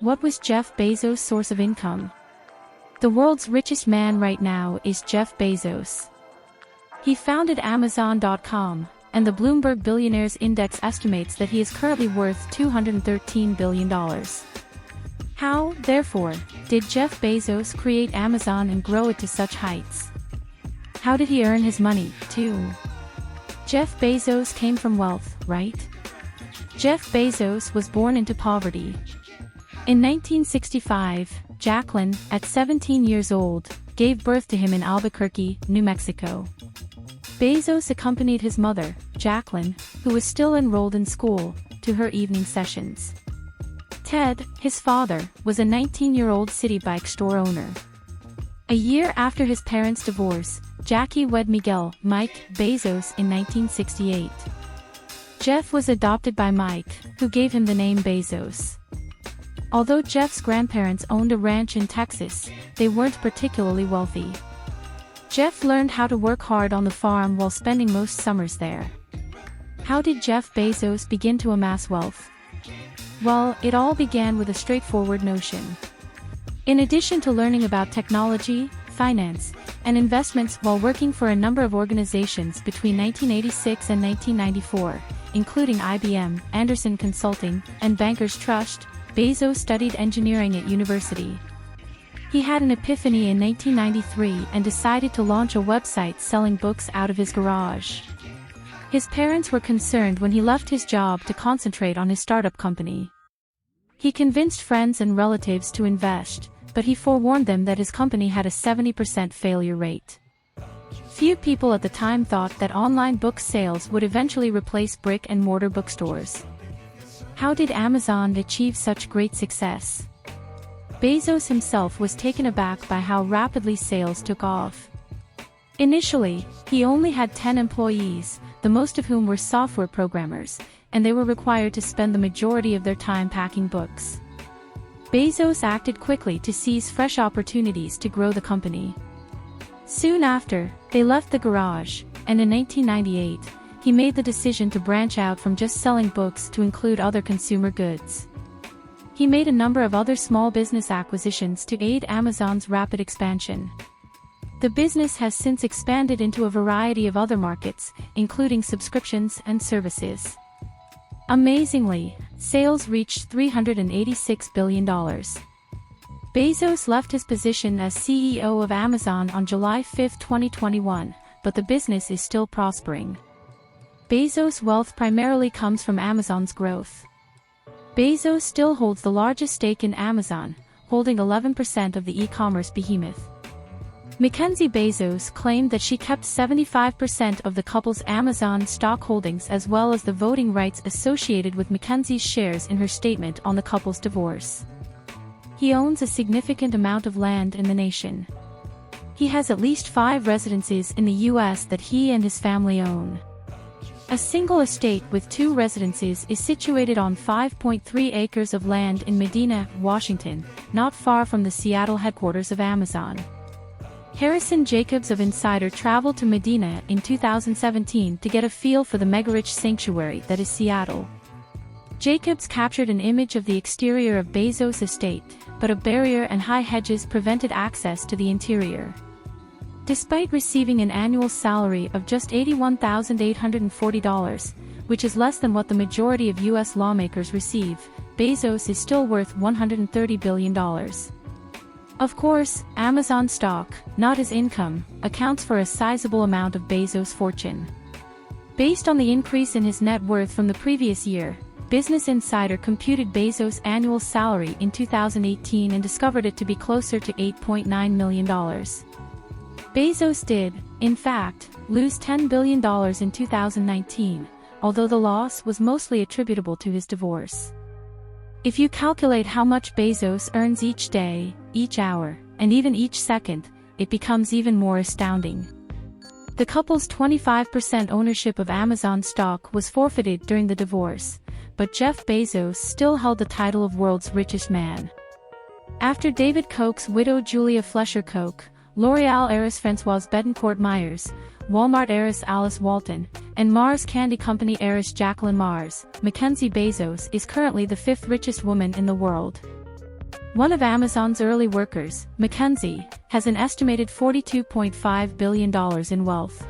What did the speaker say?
What was Jeff Bezos' source of income? The world's richest man right now is Jeff Bezos. He founded Amazon.com, and the Bloomberg Billionaires Index estimates that he is currently worth $213 billion. How, therefore, did Jeff Bezos create Amazon and grow it to such heights? How did he earn his money, too? Jeff Bezos came from wealth, right? Jeff Bezos was born into poverty. In 1965, Jacqueline, at 17 years old, gave birth to him in Albuquerque, New Mexico. Bezos accompanied his mother, Jacqueline, who was still enrolled in school, to her evening sessions. Ted, his father, was a 19-year-old city bike store owner. A year after his parents' divorce, Jackie wed Miguel, Mike, Bezos in 1968. Jeff was adopted by Mike, who gave him the name Bezos. Although Jeff's grandparents owned a ranch in Texas, they weren't particularly wealthy. Jeff learned how to work hard on the farm while spending most summers there. How did Jeff Bezos begin to amass wealth? Well, it all began with a straightforward notion. In addition to learning about technology, finance, and investments while working for a number of organizations between 1986 and 1994, including IBM, Andersen Consulting, and Bankers Trust, Bezos studied engineering at university. He had an epiphany in 1993 and decided to launch a website selling books out of his garage. His parents were concerned when he left his job to concentrate on his startup company. He convinced friends and relatives to invest, but he forewarned them that his company had a 70% failure rate. Few people at the time thought that online book sales would eventually replace brick-and-mortar bookstores. How did Amazon achieve such great success? Bezos himself was taken aback by how rapidly sales took off. Initially, he only had 10 employees, the most of whom were software programmers, and they were required to spend the majority of their time packing books. Bezos acted quickly to seize fresh opportunities to grow the company. Soon after, they left the garage, and in 1998, he made the decision to branch out from just selling books to include other consumer goods. He made a number of other small business acquisitions to aid Amazon's rapid expansion. The business has since expanded into a variety of other markets, including subscriptions and services. Amazingly, sales reached $386 billion. Bezos left his position as CEO of Amazon on July 5, 2021, but the business is still prospering. Bezos' wealth primarily comes from Amazon's growth. Bezos still holds the largest stake in Amazon, holding 11% of the e-commerce behemoth. Mackenzie Bezos claimed that she kept 75% of the couple's Amazon stock holdings as well as the voting rights associated with Mackenzie's shares in her statement on the couple's divorce. He owns a significant amount of land in the nation. He has at least 5 residences in the U.S. that he and his family own. A single estate with 2 residences is situated on 5.3 acres of land in Medina, Washington, not far from the Seattle headquarters of Amazon. Harrison Jacobs of Insider traveled to Medina in 2017 to get a feel for the mega-rich sanctuary that is Seattle. Jacobs captured an image of the exterior of Bezos' estate, but a barrier and high hedges prevented access to the interior. Despite receiving an annual salary of just $81,840, which is less than what the majority of U.S. lawmakers receive, Bezos is still worth $130 billion. Of course, Amazon stock, not his income, accounts for a sizable amount of Bezos' fortune. Based on the increase in his net worth from the previous year, Business Insider computed Bezos' annual salary in 2018 and discovered it to be closer to $8.9 million. Bezos did, in fact, lose $10 billion in 2019, although the loss was mostly attributable to his divorce. If you calculate how much Bezos earns each day, each hour, and even each second, it becomes even more astounding. The couple's 25% ownership of Amazon stock was forfeited during the divorce, but Jeff Bezos still held the title of world's richest man. After David Koch's widow Julia Fleischer Koch, L'Oreal heiress Françoise Bettencourt Myers, Walmart heiress Alice Walton, and Mars Candy Company heiress Jacqueline Mars, Mackenzie Bezos is currently the 5th richest woman in the world. One of Amazon's early workers, Mackenzie, has an estimated $42.5 billion in wealth.